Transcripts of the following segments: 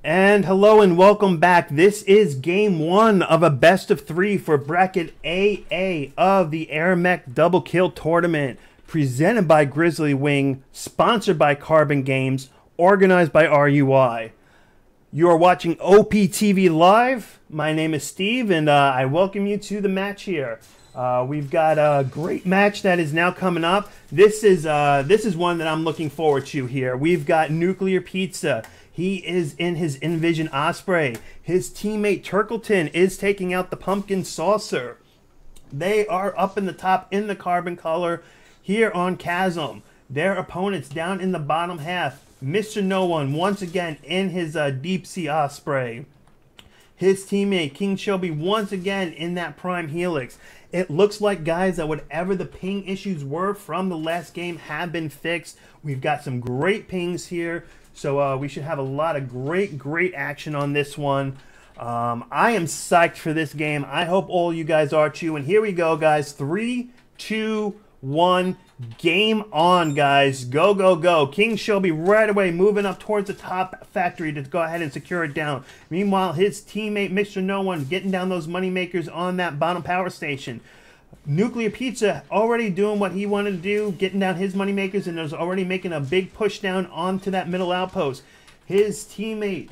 And hello and welcome back. This is game one of a best of three for bracket AA of the AirMech Double Kill Tournament, presented by Grizzly Wing, sponsored by Carbon Games, organized by RUI. You are watching OPTV Live. My name is Steve, and I welcome you to the match here. We've got a great match that is now coming up. This is one that I'm looking forward to here. We've got NuclearPizza. He is in his Envision Osprey. His teammate Turkleton is taking out the Pumpkin Saucer. They are up in the top in the carbon color here on Chasm. Their opponents down in the bottom half. Mr. No One once again in his Deep Sea Osprey. His teammate King Shelby once again in that Prime Helix. It looks like, guys, that whatever the ping issues were from the last game have been fixed. We've got some great pings here. So we should have a lot of great action on this one. I am psyched for this game. I hope all you guys are too. And here we go, guys. 3, 2, 1. Game on, guys. Go, go, go. King Shelby right away moving up towards the top factory to go ahead and secure it down. Meanwhile, his teammate, Mr. No One, getting down those money makers on that bottom power station. NuclearPizza already doing what he wanted to do, getting down his money makers, and there's already making a big push down onto that middle outpost. His teammate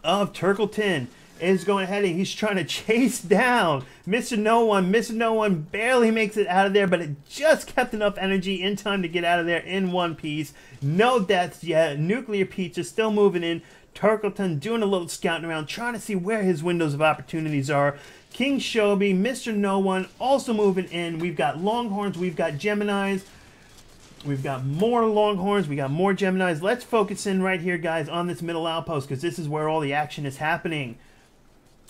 of Turkleton is going ahead and he's trying to chase down Mr. No One. Mr. No One barely makes it out of there, but it just kept enough energy in time to get out of there in one piece. No deaths yet. NuclearPizza still moving in. Turkleton doing a little scouting around, trying to see where his windows of opportunities are. King Shelby, Mr. No One also moving in. We've got Longhorns, we've got Geminis. We've got more Longhorns, we got more Geminis. Let's focus in right here, guys, on this middle outpost, because this is where all the action is happening.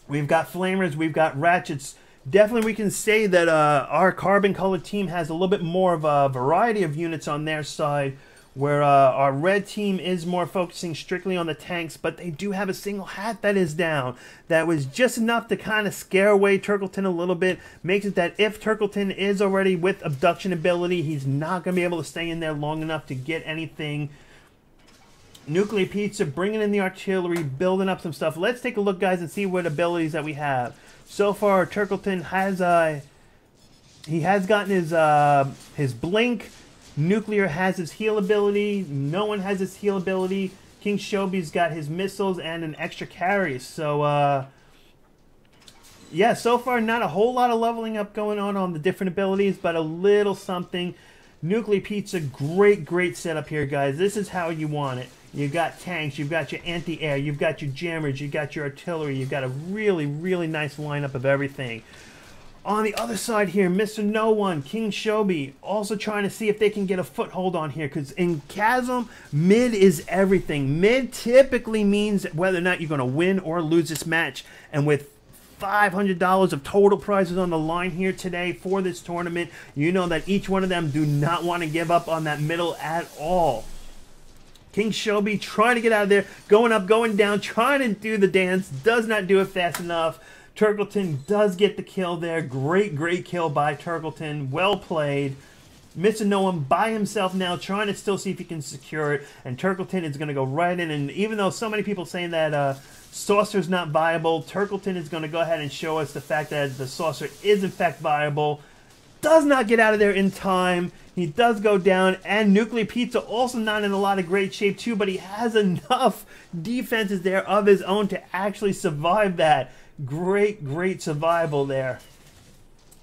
We've got Flamers, we've got Ratchets. Definitely we can say that our carbon colored team has a little bit more of a variety of units on their side, where our red team is more focusing strictly on the tanks, but they do have a single hat that is down. That was just enough to kind of scare away Turkleton a little bit. Makes it that if Turkleton is already with abduction ability, he's not going to be able to stay in there long enough to get anything. NuclearPizza bringing in the artillery, building up some stuff. Let's take a look, guys, and see what abilities that we have. So far, Turkleton has he has gotten his blink. Nuclear has his heal ability. No One has his heal ability. King Shelby's got his missiles and an extra carry. So, yeah, so far not a whole lot of leveling up going on the different abilities, but a little something. NuclearPizza, great setup here, guys. This is how you want it. You've got tanks, you've got your anti-air, you've got your jammers, you've got your artillery. You've got a really nice lineup of everything. On the other side here, Mr. No One, King Shelby, also trying to see if they can get a foothold on here, because in Chasm, mid is everything. Mid typically means whether or not you're going to win or lose this match. And with $500 of total prizes on the line here today for this tournament, you know that each one of them do not want to give up on that middle at all. King Shelby trying to get out of there, going up, going down, trying to do the dance, does not do it fast enough. Turkleton does get the kill there. Great kill by Turkleton. Well played. Mr. No One by himself now, trying to still see if he can secure it. And Turkleton is going to go right in. And even though so many people saying that Saucer's not viable, Turkleton is going to go ahead and show us the fact that the Saucer is in fact viable. Does not get out of there in time. He does go down. And NuclearPizza also not in a lot of great shape too, but he has enough defenses there of his own to actually survive that. Great survival there.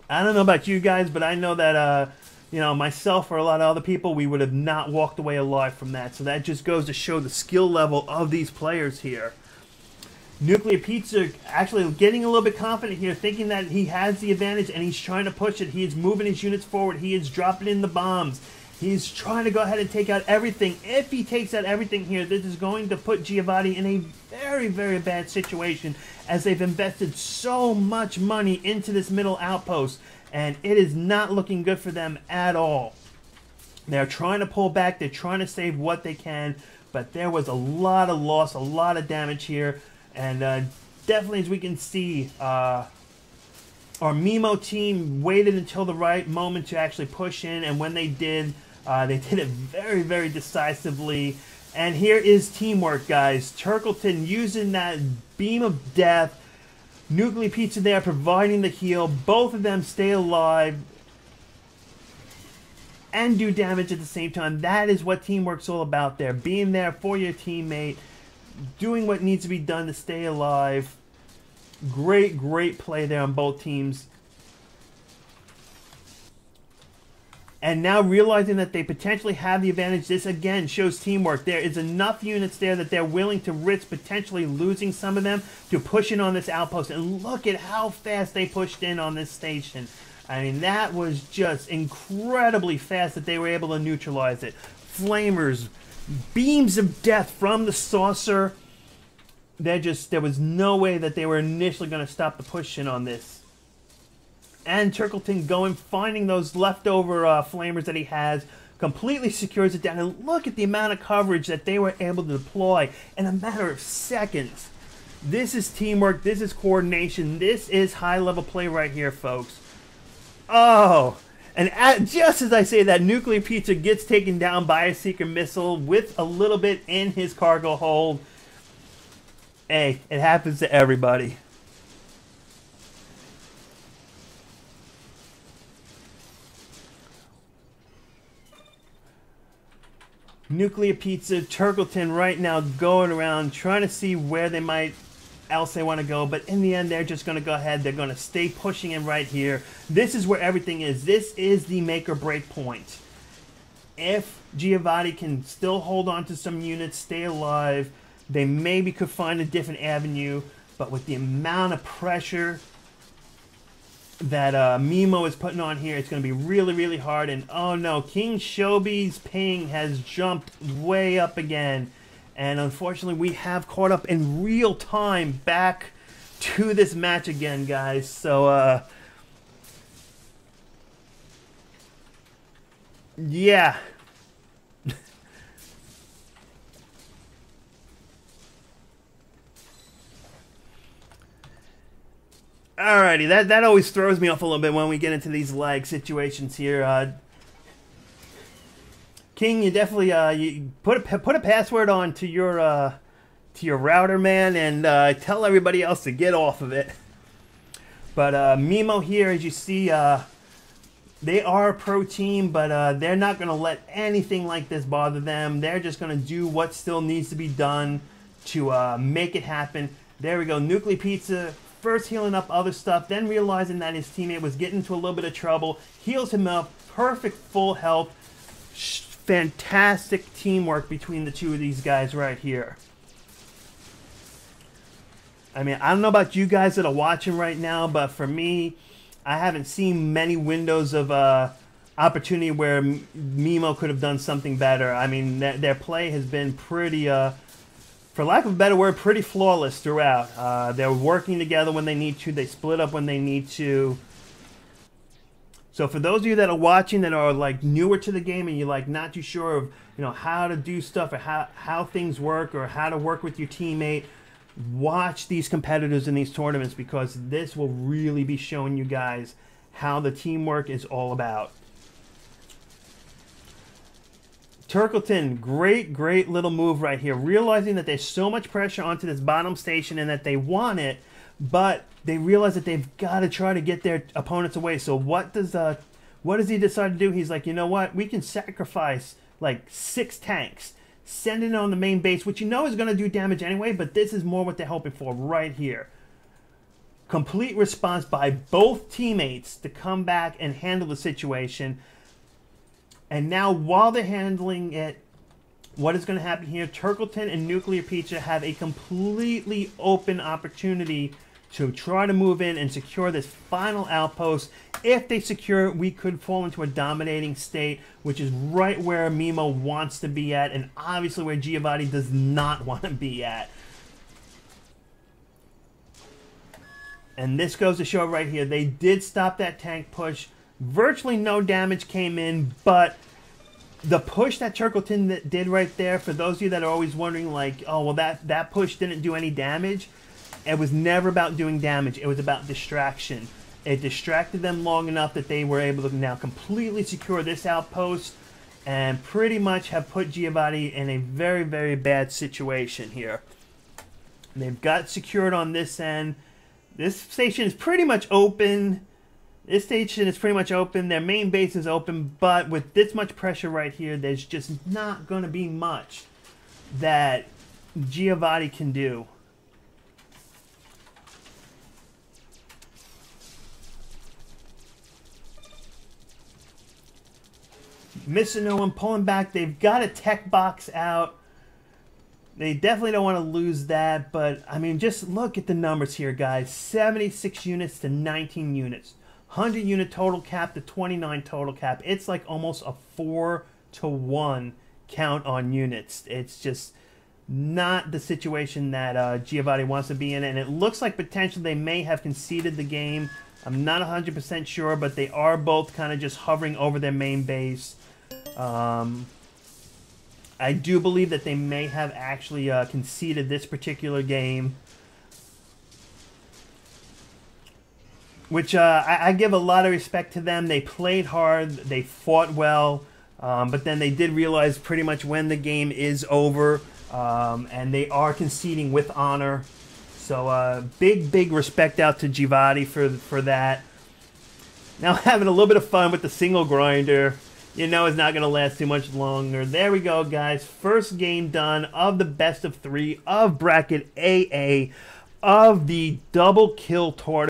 I don't know about you guys, but I know that you know, myself or a lot of other people, we would have not walked away alive from that. So that just goes to show the skill level of these players here. NuclearPizza actually getting a little bit confident here, thinking that he has the advantage, and he's trying to push it. He is moving his units forward. He is dropping in the bombs. He's trying to go ahead and take out everything. If he takes out everything here, this is going to put GIVATI in a very bad situation, as they've invested so much money into this middle outpost, and it is not looking good for them at all. They're trying to pull back. They're trying to save what they can, but there was a lot of loss, a lot of damage here, and definitely, as we can see, our Memo team waited until the right moment to actually push in, and when they did it very decisively, And here is teamwork, guys. Turkleton using that beam of death. NuclearPizza there providing the heal. Both of them stay alive and do damage at the same time. That is what teamwork's all about there. Being there for your teammate. Doing what needs to be done to stay alive. Great, great play there on both teams. And now realizing that they potentially have the advantage, this again shows teamwork. There is enough units there that they're willing to risk potentially losing some of them to push in on this outpost. And look at how fast they pushed in on this station. I mean, that was just incredibly fast that they were able to neutralize it. Flamers, beams of death from the saucer. There was no way that they were initially going to stop the push in on this. And Turkleton going, finding those leftover flamers that he has, completely secures it down. And look at the amount of coverage that they were able to deploy in a matter of seconds. This is teamwork. This is coordination. This is high-level play right here, folks. Oh, and just as I say that, NuclearPizza gets taken down by a secret missile with a little bit in his cargo hold. Hey, it happens to everybody. NuclearPizza, Turkleton right now going around trying to see where they might else they want to go, but in the end they're just going to go ahead. They're going to stay pushing in right here. This is where everything is. This is the make or break point. If GIVATI can still hold on to some units, stay alive, they maybe could find a different avenue, but with the amount of pressure that Mimo is putting on here, it's going to be really, really hard. And oh no, King Shobi's ping has jumped way up again. And unfortunately, we have caught up in real time back to this match again, guys. So, yeah. Alrighty, that always throws me off a little bit when we get into these lag situations here. King, you definitely you put a password on to your router, man, and tell everybody else to get off of it. But Mimo here, as you see, they are a pro team, but they're not going to let anything like this bother them. They're just going to do what still needs to be done to make it happen. There we go, NuclearPizza. First healing up other stuff, then realizing that his teammate was getting into a little bit of trouble, heals him up, perfect full health. Fantastic teamwork between the two of these guys right here. I mean, I don't know about you guys that are watching right now, but for me, I haven't seen many windows of opportunity where Mimo could have done something better. I mean, their play has been pretty... for lack of a better word, pretty flawless throughout. They're working together when they need to. They split up when they need to. So for those of you that are watching that are like newer to the game and you're like not too sure of how to do stuff or how things work or how to work with your teammate, watch these competitors in these tournaments, because this will really be showing you guys how the teamwork is all about. Turkleton, great little move right here. Realizing that there's so much pressure onto this bottom station and that they want it, but they realize that they've got to try to get their opponents away. So what does he decide to do? He's like, you know what? We can sacrifice like 6 tanks, send it on the main base, which is going to do damage anyway, but this is more what they're hoping for right here. Complete response by both teammates to come back and handle the situation. And now, while they're handling it, what is going to happen here? Turkleton and NuclearPizza have a completely open opportunity to try to move in and secure this final outpost. If they secure it, we could fall into a dominating state, which is right where Mimo wants to be at, and obviously where GIVATI does not want to be at. And this goes to show right here, they did stop that tank push. Virtually no damage came in, but the push that Turkleton did right there, for those of you that are always wondering, like, oh, well, that push didn't do any damage, it was never about doing damage. It was about distraction. It distracted them long enough that they were able to now completely secure this outpost and pretty much have put GIVATI in a very, very bad situation here. They've got secured on this end. This station is pretty much open. This station is pretty much open. Their main base is open, but with this much pressure right here, there's just not going to be much that GIVATI can do. Missing no one, pulling back. They've got a tech box out. They definitely don't want to lose that, but I mean, just look at the numbers here, guys. 76 units to 19 units. 100 unit total cap to 29 total cap. It's like almost a 4-to-1 count on units. It's just not the situation that GIVATI wants to be in, and it looks like potentially they may have conceded the game. I'm not 100% sure, but they are both kind of just hovering over their main base. I do believe that they may have actually conceded this particular game, which I give a lot of respect to them. They played hard, they fought well, but then they did realize pretty much when the game is over, and they are conceding with honor. So big respect out to GIVATI for that. Now having a little bit of fun with the single grinder. You know it's not going to last too much longer. There we go, guys. First game done of the best of 3 of bracket AA of the double kill tournament.